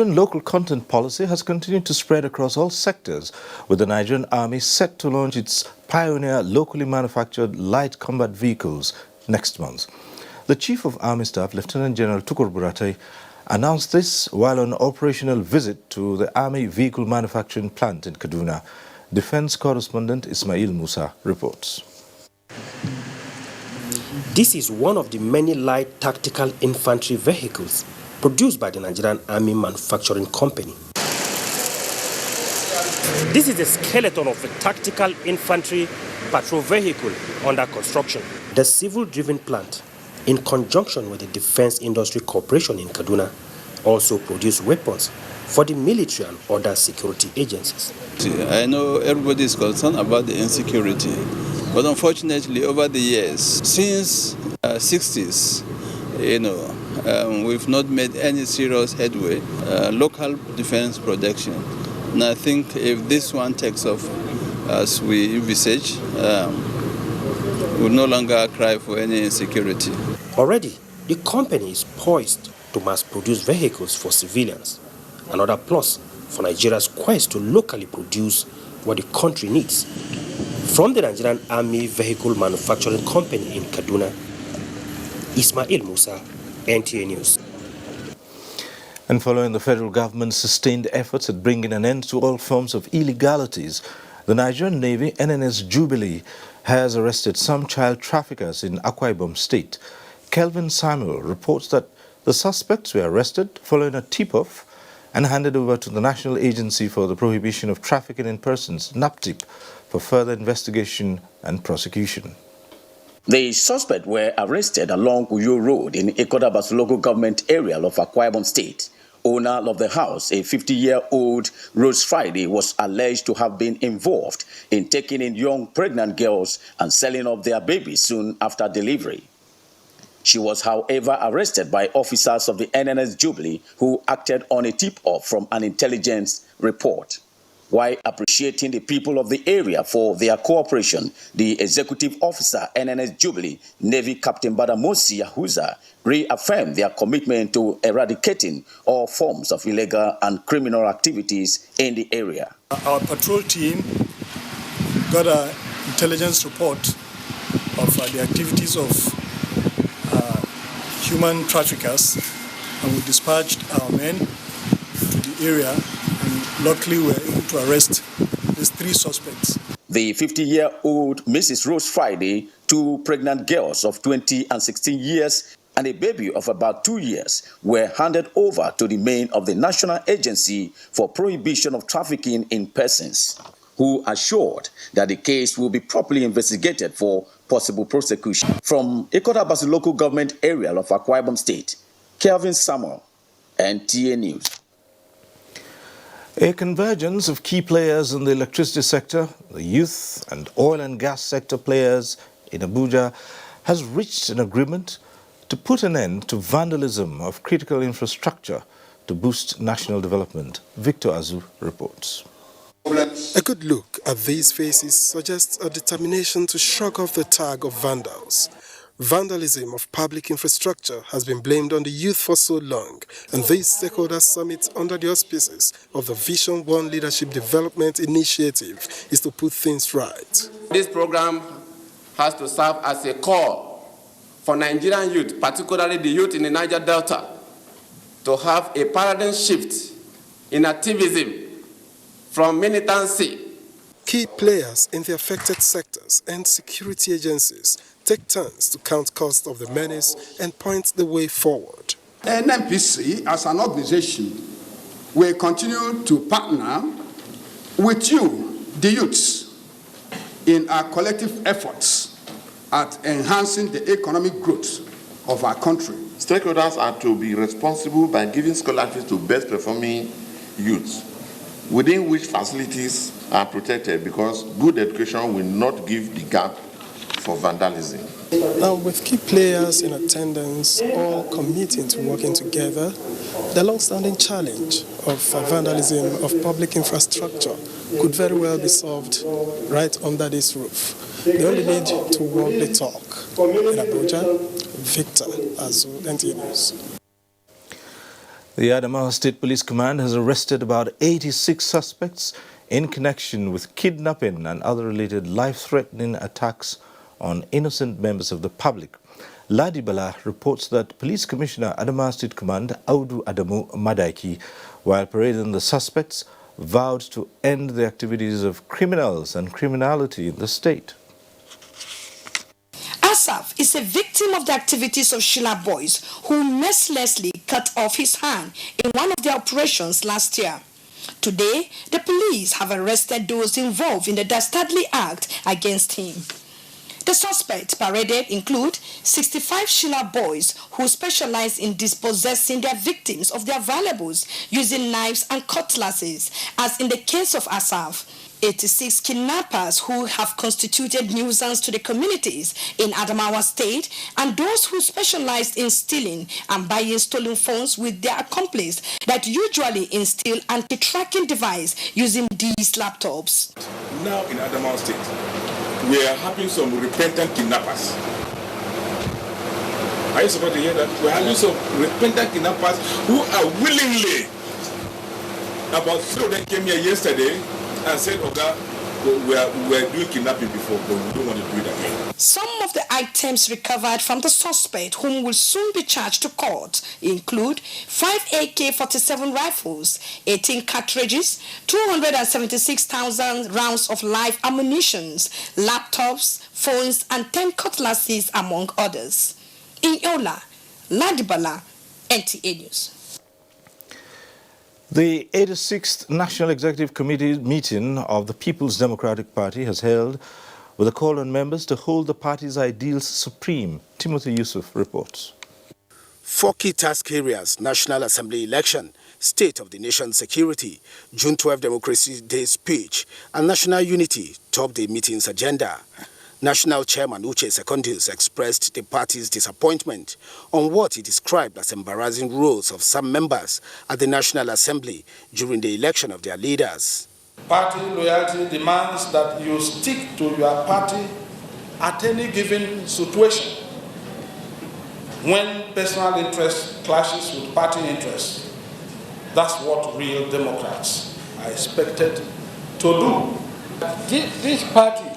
Local content policy has continued to spread across all sectors, with the Nigerian Army set to launch its pioneer locally manufactured light combat vehicles next month. The Chief of Army Staff, Lieutenant General Tukur Buratai, announced this while on an operational visit to the Army Vehicle Manufacturing Plant in Kaduna. Defense correspondent Ismail Musa reports. This is one of the many light tactical infantry vehicles produced by the Nigerian Army Manufacturing Company. This is the skeleton of a tactical infantry patrol vehicle under construction. The civil-driven plant, in conjunction with the Defense Industry Corporation in Kaduna, also produce weapons for the military and other security agencies. I know everybody is concerned about the insecurity, but unfortunately over the years, since 60s, we've not made any serious headway. Local defense production. And I think if this one takes off as we envisage, we'll no longer cry for any insecurity. Already, the company is poised to mass produce vehicles for civilians. Another plus for Nigeria's quest to locally produce what the country needs. From the Nigerian Army Vehicle Manufacturing Company in Kaduna, Ismail Musa, NTA News. And following the federal government's sustained efforts at bringing an end to all forms of illegalities, the Nigerian Navy NNS Jubilee has arrested some child traffickers in Akwa Ibom State. Kelvin Samuel reports that the suspects were arrested following a tip-off and handed over to the National Agency for the Prohibition of Trafficking in Persons, NAPTIP, for further investigation and prosecution. The suspects were arrested along Uyo Road in Ikodabas local government area of Akwa Ibom State. Owner of the house, a 50-year-old Rose Friday, was alleged to have been involved in taking in young pregnant girls and selling off their babies soon after delivery. She was, however, arrested by officers of the NNS Jubilee who acted on a tip-off from an intelligence report. While appreciating the people of the area for their cooperation, the executive officer, NNS Jubilee, Navy Captain Badamosi Yahuza, reaffirmed their commitment to eradicating all forms of illegal and criminal activities in the area. Our patrol team got an intelligence report of the activities of human traffickers, and we dispatched our men to the area. Luckily, we were able to arrest these 3 suspects. The 50-year-old Mrs. Rose Friday, 2 pregnant girls of 20 and 16 years, and a baby of about 2 years were handed over to the men of the National Agency for Prohibition of Trafficking in Persons, who assured that the case will be properly investigated for possible prosecution. From Ikodabas local government area of Akwa Ibom State, Kelvin Samuel, NTA News. A convergence of key players in the electricity sector, the youth and oil and gas sector players in Abuja has reached an agreement to put an end to vandalism of critical infrastructure to boost national development. Victor Azu reports. A good look at these faces suggests a determination to shrug off the tag of vandals. Vandalism of public infrastructure has been blamed on the youth for so long, and this stakeholder summit under the auspices of the Vision One Leadership Development Initiative is to put things right. This program has to serve as a call for Nigerian youth, particularly the youth in the Niger Delta, to have a paradigm shift in activism from militancy. Key players in the affected sectors and security agencies take turns to count cost of the menace and point the way forward. NMPC, as an organization, will continue to partner with you, the youths, in our collective efforts at enhancing the economic growth of our country. Stakeholders are to be responsible by giving scholarships to best performing youths, within which facilities are protected, because good education will not give the gap for vandalism. Now, with key players in attendance, all committing to working together, the long-standing challenge of vandalism of public infrastructure could very well be solved right under this roof. They only need to walk the talk. In Abuja, Victor Azu, NTA News. The Adamawa State Police Command has arrested about 86 suspects in connection with kidnapping and other related life-threatening attacks on innocent members of the public. Ladi Bala reports that Police Commissioner Adamawa State Command Audu Adamu Madaki, while parading the suspects, vowed to end the activities of criminals and criminality in the state. Asaf is a victim of the activities of Sheila boys who mercilessly cut off his hand in one of their operations last year. Today, the police have arrested those involved in the dastardly act against him. The suspects paraded include 65 Sheila boys who specialize in dispossessing their victims of their valuables using knives and cutlasses, as in the case of Asaf. 86 kidnappers who have constituted nuisance to the communities in Adamawa State, and those who specialized in stealing and buying stolen phones with their accomplice that usually instill anti-tracking device using these laptops. Now in Adamawa State, we are having some repentant kidnappers. Are you supposed to hear that? We are having some repentant kidnappers who are willingly, about 3 of them came here yesterday and said, "Okay, we are doing kidnapping before, but we don't want to do it again." Some of the items recovered from the suspect, whom will soon be charged to court, include 5 AK-47 rifles, 18 cartridges, 276,000 rounds of live ammunition, laptops, phones, and 10 cutlasses, among others. In Yola, Ladibala, NTA News. The 86th National Executive Committee meeting of the People's Democratic Party has held with a call on members to hold the party's ideals supreme. Timothy Yusuf reports. 4 key task areas: National Assembly election, State of the Nation security, June 12 Democracy Day speech, and national unity topped the meeting's agenda. National Chairman Uche Secondus expressed the party's disappointment on what he described as embarrassing roles of some members at the National Assembly during the election of their leaders. Party loyalty demands that you stick to your party at any given situation. When personal interest clashes with party interest, that's what real Democrats are expected to do. This party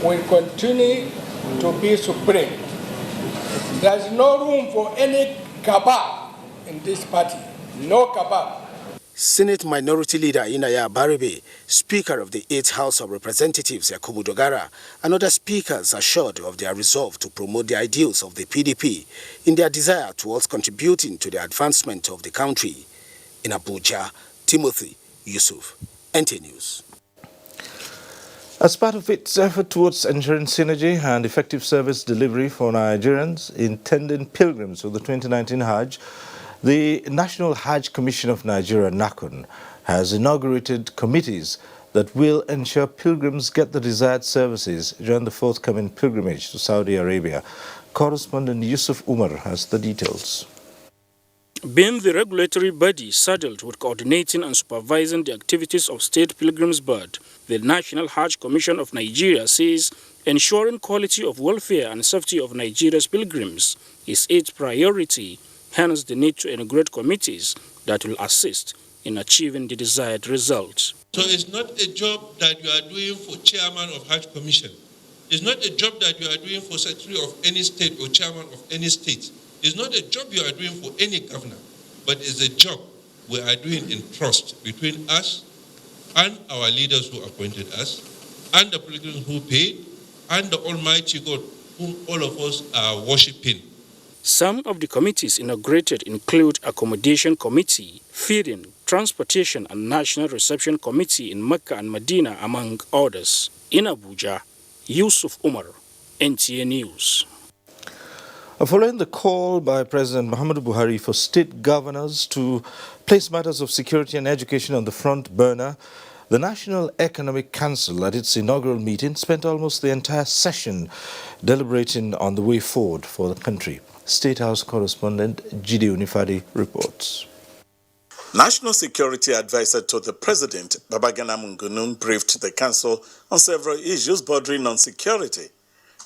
will continue to be supreme. There's no room for any cabal in this party. No cabal. Senate Minority Leader Inaya Baribe, Speaker of the 8th House of Representatives Yakubu Dogara, and other speakers assured of their resolve to promote the ideals of the PDP in their desire towards contributing to the advancement of the country. In Abuja, Timothy Yusuf, NT News. As part of its effort towards ensuring synergy and effective service delivery for Nigerians intending pilgrims for the 2019 Hajj, the National Hajj Commission of Nigeria, NACON, has inaugurated committees that will ensure pilgrims get the desired services during the forthcoming pilgrimage to Saudi Arabia. Correspondent Yusuf Umar has the details. Being the regulatory body saddled with coordinating and supervising the activities of State Pilgrims Board, the National Hajj Commission of Nigeria says ensuring quality of welfare and safety of Nigeria's pilgrims is its priority, hence the need to integrate committees that will assist in achieving the desired results. So it's not a job that you are doing for chairman of Hajj Commission. It's not a job that you are doing for secretary of any state or chairman of any state. It's not a job you are doing for any governor, but it's a job we are doing in trust between us and our leaders who appointed us, and the pilgrims who paid, and the Almighty God whom all of us are worshipping. Some of the committees inaugurated include Accommodation Committee, Feeding, Transportation and National Reception Committee in Mecca and Medina, among others. In Abuja, Yusuf Umar, NTA News. Following the call by President Muhammadu Buhari for state governors to place matters of security and education on the front burner, the National Economic Council at its inaugural meeting spent almost the entire session deliberating on the way forward for the country. State House correspondent Jide Unifadi reports. National Security Advisor to the President, Babagana Mungunun, briefed the Council on several issues bordering on security.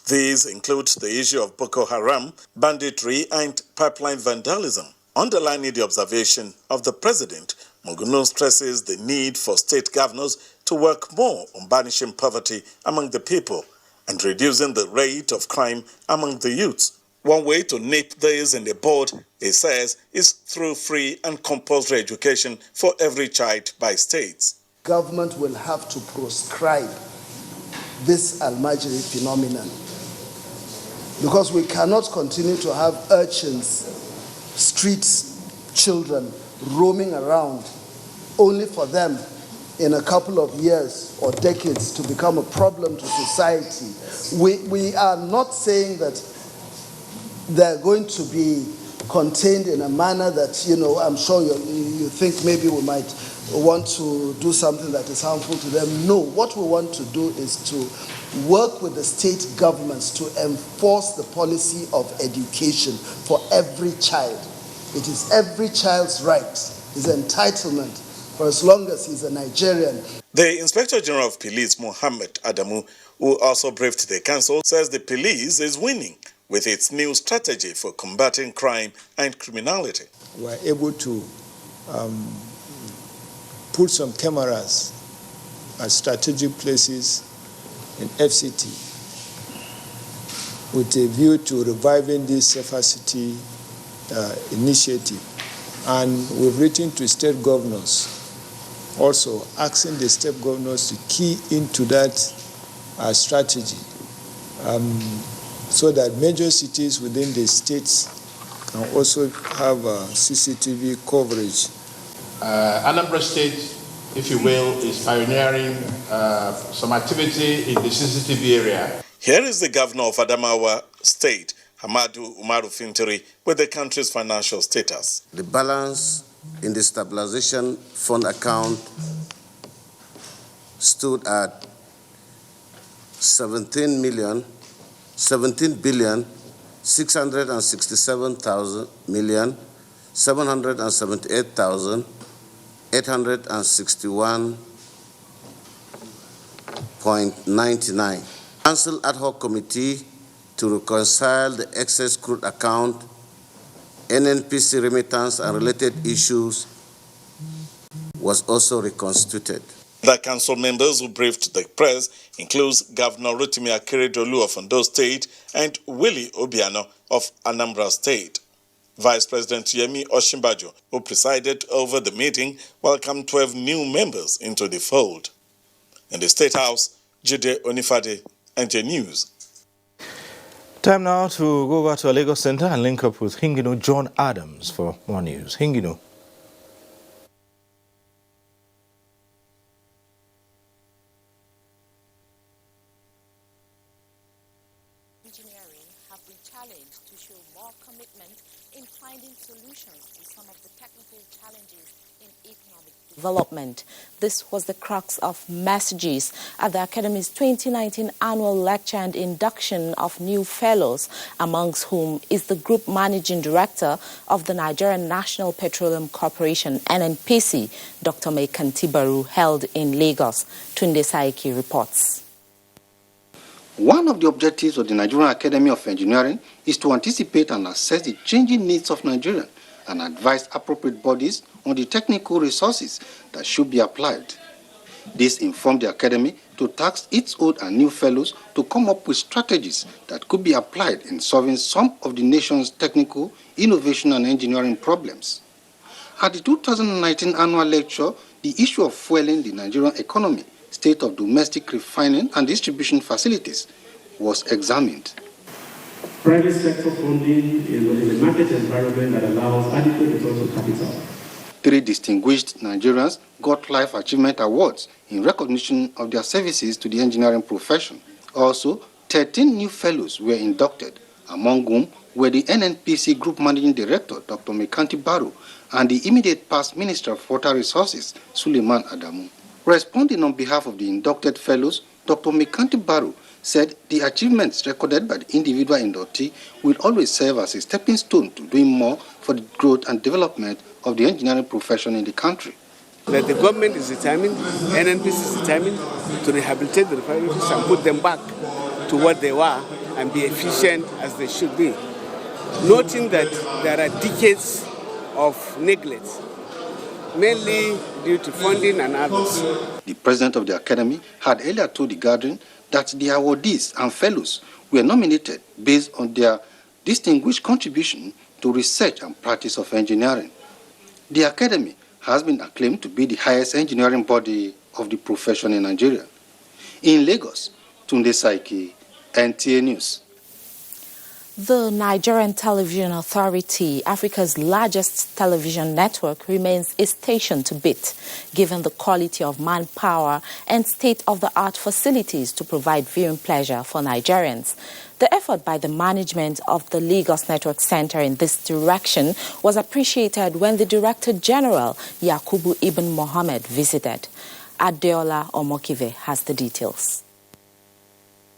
These include the issue of Boko Haram, banditry, and pipeline vandalism. Underlining the observation of the president, Mungunu stresses the need for state governors to work more on banishing poverty among the people and reducing the rate of crime among the youth. One way to nip this in the bud, he says, is through free and compulsory education for every child by states. Government will have to proscribe this Almajiri phenomenon because we cannot continue to have urchins, streets, children roaming around only for them in a couple of years or decades to become a problem to society. We are not saying that they're going to be contained in a manner that, I'm sure you think maybe we might want to do something that is harmful to them. No, what we want to do is to work with the state governments to enforce the policy of education for every child. It is every child's right, his entitlement, for as long as he's a Nigerian. The Inspector General of Police, Mohammed Adamu, who also briefed the council, says the police is winning with its new strategy for combating crime and criminality. We are able to put some cameras at strategic places in FCT with a view to reviving this Safer City initiative. And we've written to state governors also asking the state governors to key into that strategy so that major cities within the states can also have CCTV coverage. Anambra State, if you will, is pioneering some activity in the CCTV area. Here is the governor of Adamawa State, Hamadu Umaru Fintiri, with the country's financial status. The balance in the stabilization fund account stood at 17 billion 667,000 million 778,861.99. Council ad hoc committee to reconcile the excess crude account, NNPC remittance and related issues was also reconstituted. The council members who briefed the press includes Governor Rotimi Akeredolu of Ondo State and Willie Obiano of Anambra State. Vice President Yemi Osinbajo, who presided over the meeting, welcomed 12 new members into the fold. In the State House, Jide Onifade, NJ News. Time now to go over to our Lagos Center and link up with Hingino John Adams for more news. Hingino. Engineering have been challenged to show more commitment in finding solutions to some of the technical challenges in economic development. This was the crux of messages at the Academy's 2019 annual lecture and induction of new fellows, amongst whom is the Group Managing Director of the Nigerian National Petroleum Corporation, NNPC, Dr. Mekanti Baru, held in Lagos. Tunde Saiki reports. One of the objectives of the Nigerian Academy of Engineering is to anticipate and assess the changing needs of Nigerians and advise appropriate bodies on the technical resources that should be applied. This informed the Academy to task its old and new fellows to come up with strategies that could be applied in solving some of the nation's technical, innovation and engineering problems. At the 2019 annual lecture, the issue of fueling the Nigerian economy, state of domestic refining and distribution facilities, was examined. Private sector funding in a market environment that allows adequate return of capital. 3 distinguished Nigerians got Life Achievement Awards in recognition of their services to the engineering profession. Also, 13 new fellows were inducted, among whom were the NNPC Group Managing Director, Dr. Mekanti Baru, and the immediate past Minister of Water Resources, Suleiman Adamu. Responding on behalf of the inducted fellows, Dr. Mekanti Baru said the achievements recorded by the individual inductee will always serve as a stepping stone to doing more for the growth and development of the engineering profession in the country. That the government is determined, NNPC is determined to rehabilitate the refineries and put them back to what they were and be efficient as they should be. Noting that there are decades of neglect, mainly due to funding and others. The president of the academy had earlier told the gathering that the awardees and fellows were nominated based on their distinguished contribution to research and practice of engineering. The academy has been acclaimed to be the highest engineering body of the profession in Nigeria. In Lagos, Tunde Saiki, NTA News. The Nigerian Television Authority, Africa's largest television network, remains a station to beat, given the quality of manpower and state-of-the-art facilities to provide viewing pleasure for Nigerians. The effort by the management of the Lagos Network Center in this direction was appreciated when the Director General, Yakubu Ibn Mohammed, visited. Adeola Omokive has the details.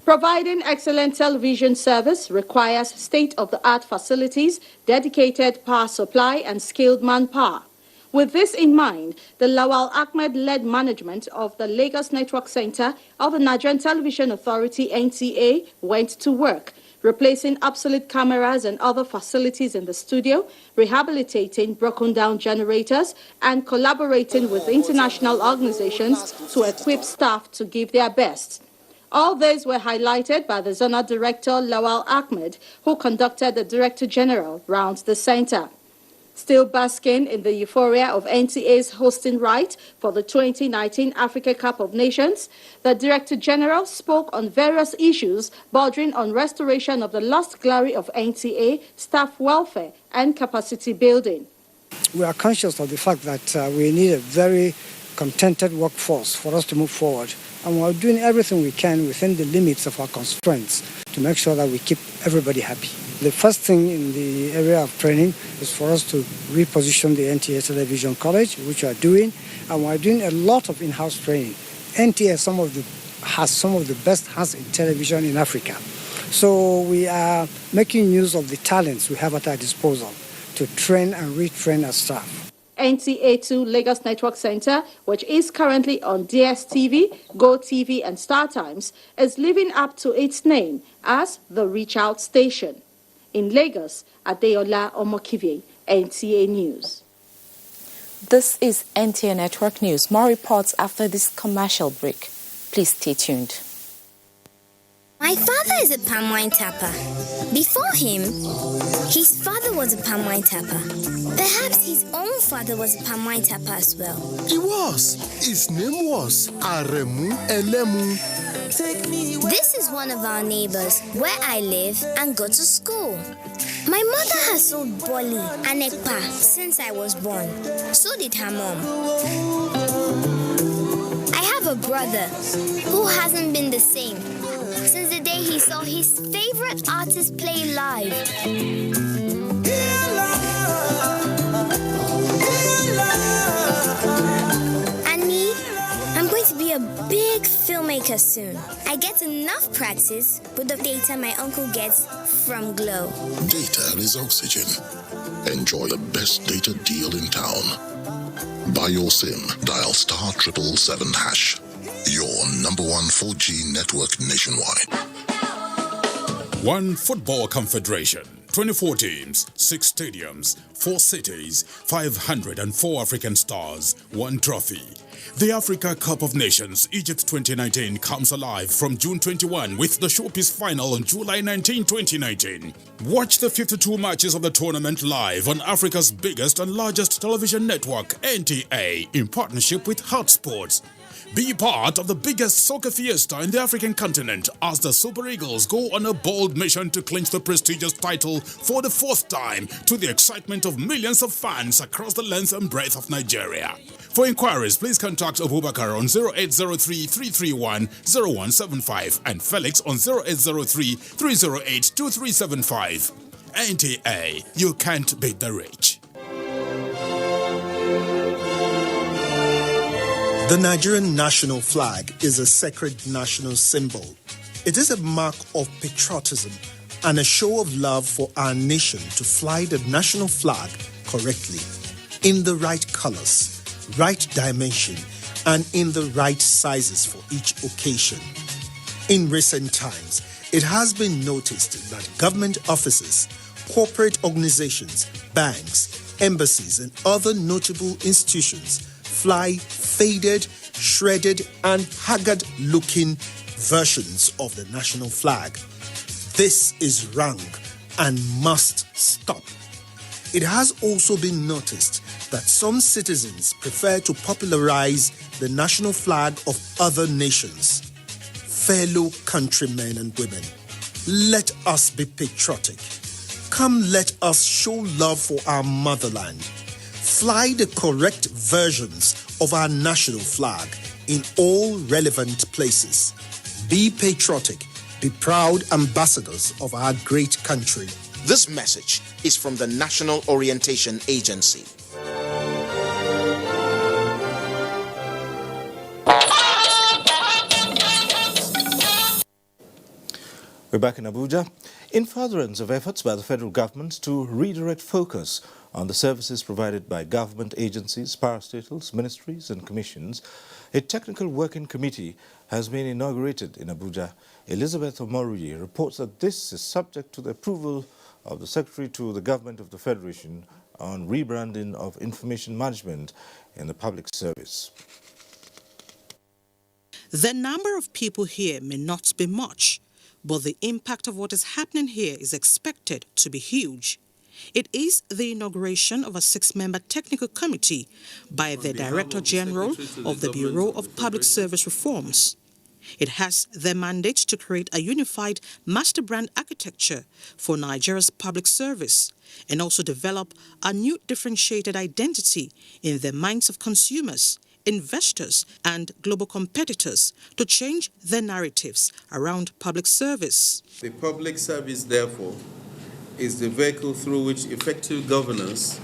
Providing excellent television service requires state-of-the-art facilities, dedicated power supply, and skilled manpower. With this in mind, the Lawal Ahmed-led management of the Lagos Network Center of the Nigerian Television Authority, NTA, went to work, replacing obsolete cameras and other facilities in the studio, rehabilitating broken-down generators, and collaborating with international organizations to equip staff to give their best. All these were highlighted by the Zonal Director, Lawal Ahmed, who conducted the Director General round the center. Still basking in the euphoria of NTA's hosting right for the 2019 Africa Cup of Nations, the Director General spoke on various issues bordering on restoration of the lost glory of NTA, staff welfare, and capacity building. We are conscious of the fact that we need a very contented workforce for us to move forward. And we're doing everything we can within the limits of our constraints to make sure that we keep everybody happy. The first thing in the area of training is for us to reposition the NTA Television College, which we are doing, and we're doing a lot of in-house training. NTA has some of the best hands in television in Africa. So we are making use of the talents we have at our disposal to train and retrain our staff. NTA2 Lagos Network Center, which is currently on DSTV, GoTV, and StarTimes, is living up to its name as the Reach Out Station. In Lagos, Adeola Omokive, NTA News. This is NTA Network News. More reports after this commercial break. Please stay tuned. My father is a palm wine tapper. Before him, his father was a palm wine tapper. Perhaps his own father was a palm wine tapper as well. He was. His name was Aremu Elemu. This is one of our neighbors where I live and go to school. My mother has sold Boli and Ekpa since I was born. So did her mom. I have a brother who hasn't been the same since the day he saw his favorite artist play live. And me, I'm going to be a big filmmaker soon. I get enough practice with the data my uncle gets from Glow. Data is oxygen. Enjoy the best data deal in town. Buy your SIM, dial *777#. Your number one 4G network nationwide. One Football Confederation, 24 teams, 6 stadiums, 4 cities, 504 African stars, 1 trophy. The Africa Cup of Nations, Egypt 2019 comes alive from June 21 with the showpiece final on July 19, 2019. Watch the 52 matches of the tournament live on Africa's biggest and largest television network, NTA, in partnership with Hot Sports. Be part of the biggest soccer fiesta in the African continent as the Super Eagles go on a bold mission to clinch the prestigious title for the 4th time, to the excitement of millions of fans across the length and breadth of Nigeria. For inquiries, please contact Abubakar on 0803-331-0175 and Felix on 0803-308-2375. NTA, you can't beat the rich. The Nigerian national flag is a sacred national symbol. It is a mark of patriotism and a show of love for our nation to fly the national flag correctly, in the right colors, right dimension, and in the right sizes for each occasion. In recent times, it has been noticed that government offices, corporate organizations, banks, embassies, and other notable institutions fly faded, shredded, and haggard-looking versions of the national flag. This is wrong and must stop. It has also been noticed that some citizens prefer to popularize the national flag of other nations. Fellow countrymen and women, let us be patriotic. Come, let us show love for our motherland. Fly the correct versions of our national flag in all relevant places. Be patriotic. Be proud ambassadors of our great country. This message is from the National Orientation Agency. We're back in Abuja. In furtherance of efforts by the federal government to redirect focus on the services provided by government agencies, parastatals, ministries and commissions, a technical working committee has been inaugurated in Abuja. Elizabeth Omorui reports that this is subject to the approval of the Secretary to the Government of the Federation on rebranding of information management in the public service. The number of people here may not be much, but the impact of what is happening here is expected to be huge. It is the inauguration of a 6-member technical committee by the Director General of the Bureau of Public Service Reforms. It has the mandate to create a unified master brand architecture for Nigeria's public service and also develop a new differentiated identity in the minds of consumers, investors and global competitors to change their narratives around public service. The public service, therefore, is the vehicle through which effective governance,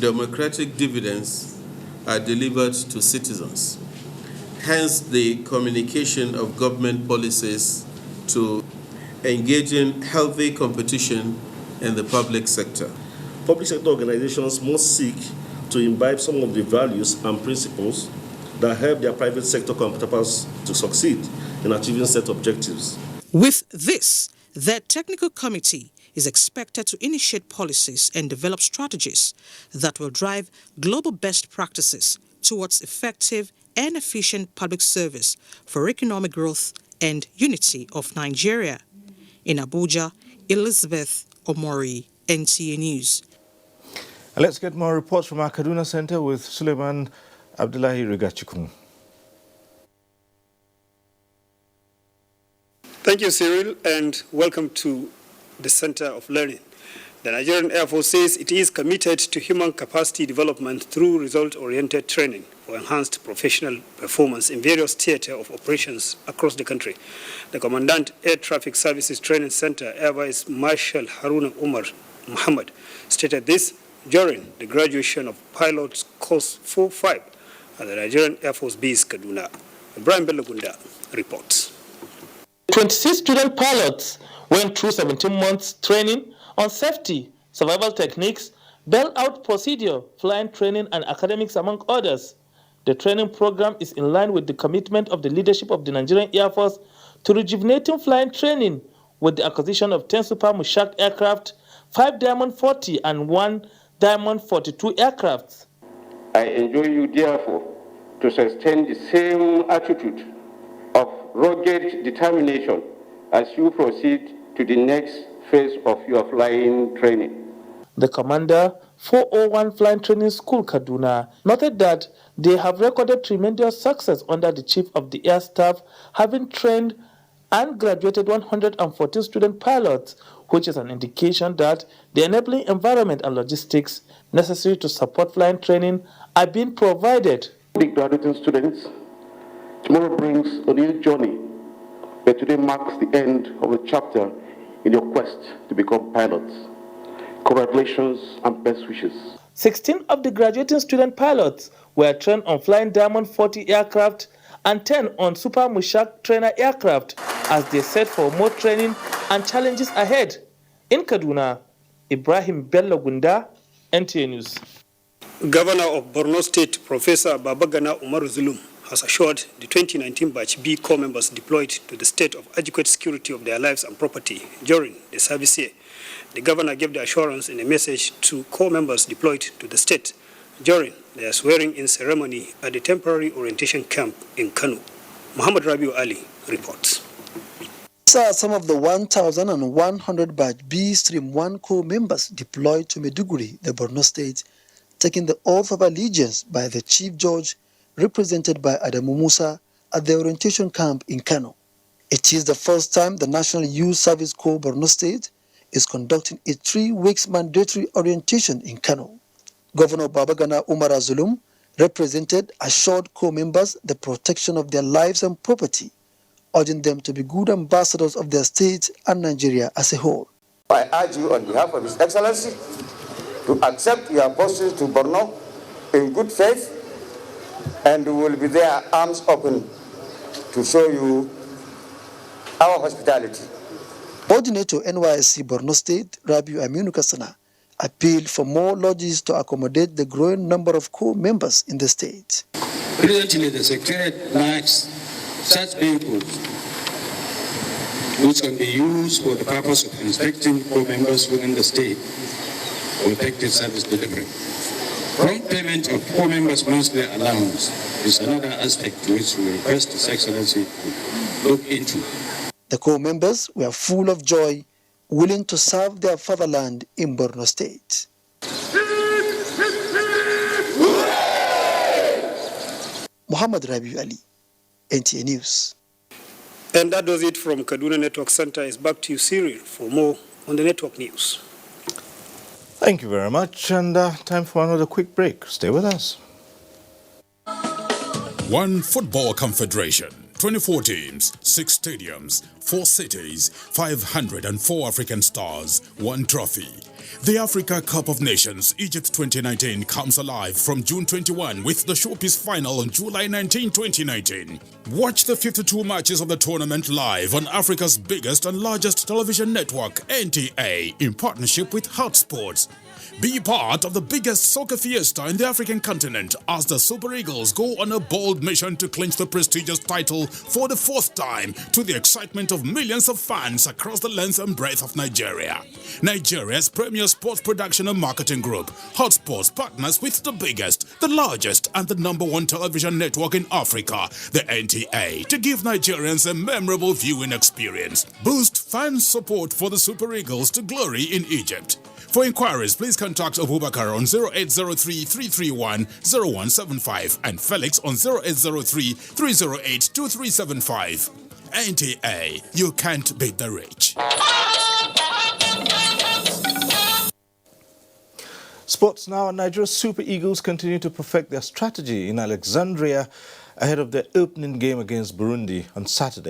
democratic dividends are delivered to citizens. Hence, the communication of government policies to engage in healthy competition in the public sector. Public sector organizations must seek to imbibe some of the values and principles that help their private sector counterparts to succeed in achieving set objectives. With this, the technical committee is expected to initiate policies and develop strategies that will drive global best practices towards effective and efficient public service for economic growth and unity of Nigeria. In Abuja, Elizabeth Omori, NTA News. And let's get more reports from our Kaduna Center with Suleiman Abdullahi Rigachikun. Thank you, Cyril, and welcome to the Center of Learning. The Nigerian Air Force says it is committed to human capacity development through result-oriented training for enhanced professional performance in various theater of operations across the country. The Commandant Air Traffic Services Training Center, Air Vice Marshal Haruna Umar Muhammad, stated this during the graduation of Pilots Course 4-5 at the Nigerian Air Force Base, Kaduna. Ibrahim Bellagunda reports. 26 student pilots went through 17 months training on safety, survival techniques, bailout procedure, flying training, and academics, among others. The training program is in line with the commitment of the leadership of the Nigerian Air Force to rejuvenating flying training with the acquisition of 10 Super Mushak aircraft, 5 Diamond 40 and 1 Diamond 42 aircrafts. I enjoin you, therefore, to sustain the same attitude of rugged determination as you proceed to the next phase of your flying training. The commander, 401 Flying Training School, Kaduna, noted that they have recorded tremendous success under the Chief of the Air Staff, having trained and graduated 114 student pilots, which is an indication that the enabling environment and logistics necessary to support flying training are being provided. The graduating students, tomorrow brings a new journey, but today marks the end of a chapter in your quest to become pilots. Congratulations and best wishes. 16 of the graduating student pilots were trained on flying Diamond 40 aircraft and 10 on Super Mushak trainer aircraft as they set for more training and challenges ahead. In Kaduna, Ibrahim Bello Gunda, NTA News. Governor of Borno State, Professor Babagana Umar Zulum, has assured the 2019 Batch B Corps members deployed to the state of adequate security of their lives and property during the service year. The governor gave the assurance in a message to Corps members deployed to the state during their swearing-in ceremony at the temporary orientation camp in Kano. Muhammad Rabiu Ali reports. These are some of the 1,100 Batch B Stream 1 Corps members deployed to Maiduguri, the Borno state, taking the oath of allegiance by the Chief Judge, represented by Adamu Musa, at the orientation camp in Kano. It is the first time the National Youth Service Corps Borno State is conducting a 3-week mandatory orientation in Kano. Governor Babagana Umar Zulum represented assured Corps members the protection of their lives and property, urging them to be good ambassadors of their state and Nigeria as a whole. I urge you on behalf of His Excellency to accept your apostles to Borno in good faith, and we will be there arms open to show you our hospitality. Coordinator NYSC Borno State, Rabiu Aminu Kasana, appealed for more lodges to accommodate the growing number of Corps members in the state. Presently, the Secretariat lacks such vehicles which can be used for the purpose of inspecting Corps members within the state for effective service delivery. Prompt payment of Corps members' monthly allowance is another aspect to which we request His Excellency to look into. The Corps members were full of joy, willing to serve their fatherland in Borno State. Muhammad Rabiu Ali, NTA News. And that does it from Kaduna Network Center. It's back to you, Cyril, for more on the network news. Thank you very much, and time for another quick break. Stay with us. One Football Confederation, 24 teams, 6 stadiums, 4 cities, 504 African stars, 1 trophy. The Africa Cup of Nations Egypt 2019 comes alive from June 21 with the showpiece final on July 19, 2019. Watch the 52 matches of the tournament live on Africa's biggest and largest television network, NTA, in partnership with Hajj Sports. Be part of the biggest soccer fiesta in the African continent as the Super Eagles go on a bold mission to clinch the prestigious title for the 4th time, to the excitement of millions of fans across the length and breadth of Nigeria. Nigeria's premier sports production and marketing group, Hajj Sports, partners with the biggest, the largest, and the #1 television network in Africa, the NTA, to give Nigerians a memorable viewing experience. Boost fan support for the Super Eagles to glory in Egypt. For inquiries, please contact Abubakar on 0803-331-0175 and Felix on 0803-308-2375. NTA, you can't beat the rich. Sports now. Nigeria's Super Eagles continue to perfect their strategy in Alexandria ahead of their opening game against Burundi on Saturday.